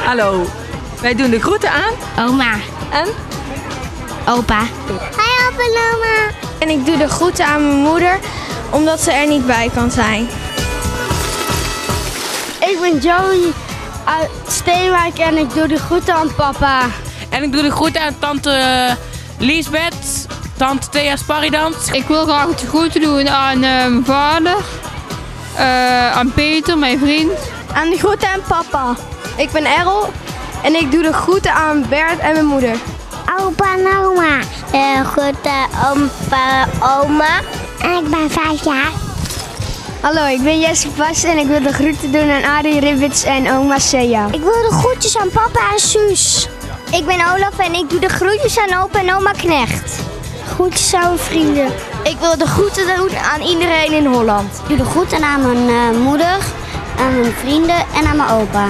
Hallo. Wij doen de groeten aan. Oma. En? Opa. Hi opa en oma. En ik doe de groeten aan mijn moeder, omdat ze er niet bij kan zijn. Ik ben Joey uit Steenwijk en ik doe de groeten aan papa. En ik doe de groeten aan tante Liesbeth, tante Thea Sparridans. Ik wil graag de groeten doen aan mijn vader, aan Peter, mijn vriend. Aan de groeten aan papa. Ik ben Errol en ik doe de groeten aan Bert en mijn moeder. Opa en oma. Groeten opa oma. En ik ben 5 jaar. Hallo, ik ben Jesse Vast en ik wil de groeten doen aan Arie Ribbits en oma Sea. Ik wil de groetjes aan papa en Suus. Ik ben Olaf en ik doe de groetjes aan opa en oma Knecht. Groetjes aan mijn vrienden. Ik wil de groeten doen aan iedereen in Holland. Ik doe de groeten aan mijn moeder, aan mijn vrienden en aan mijn opa.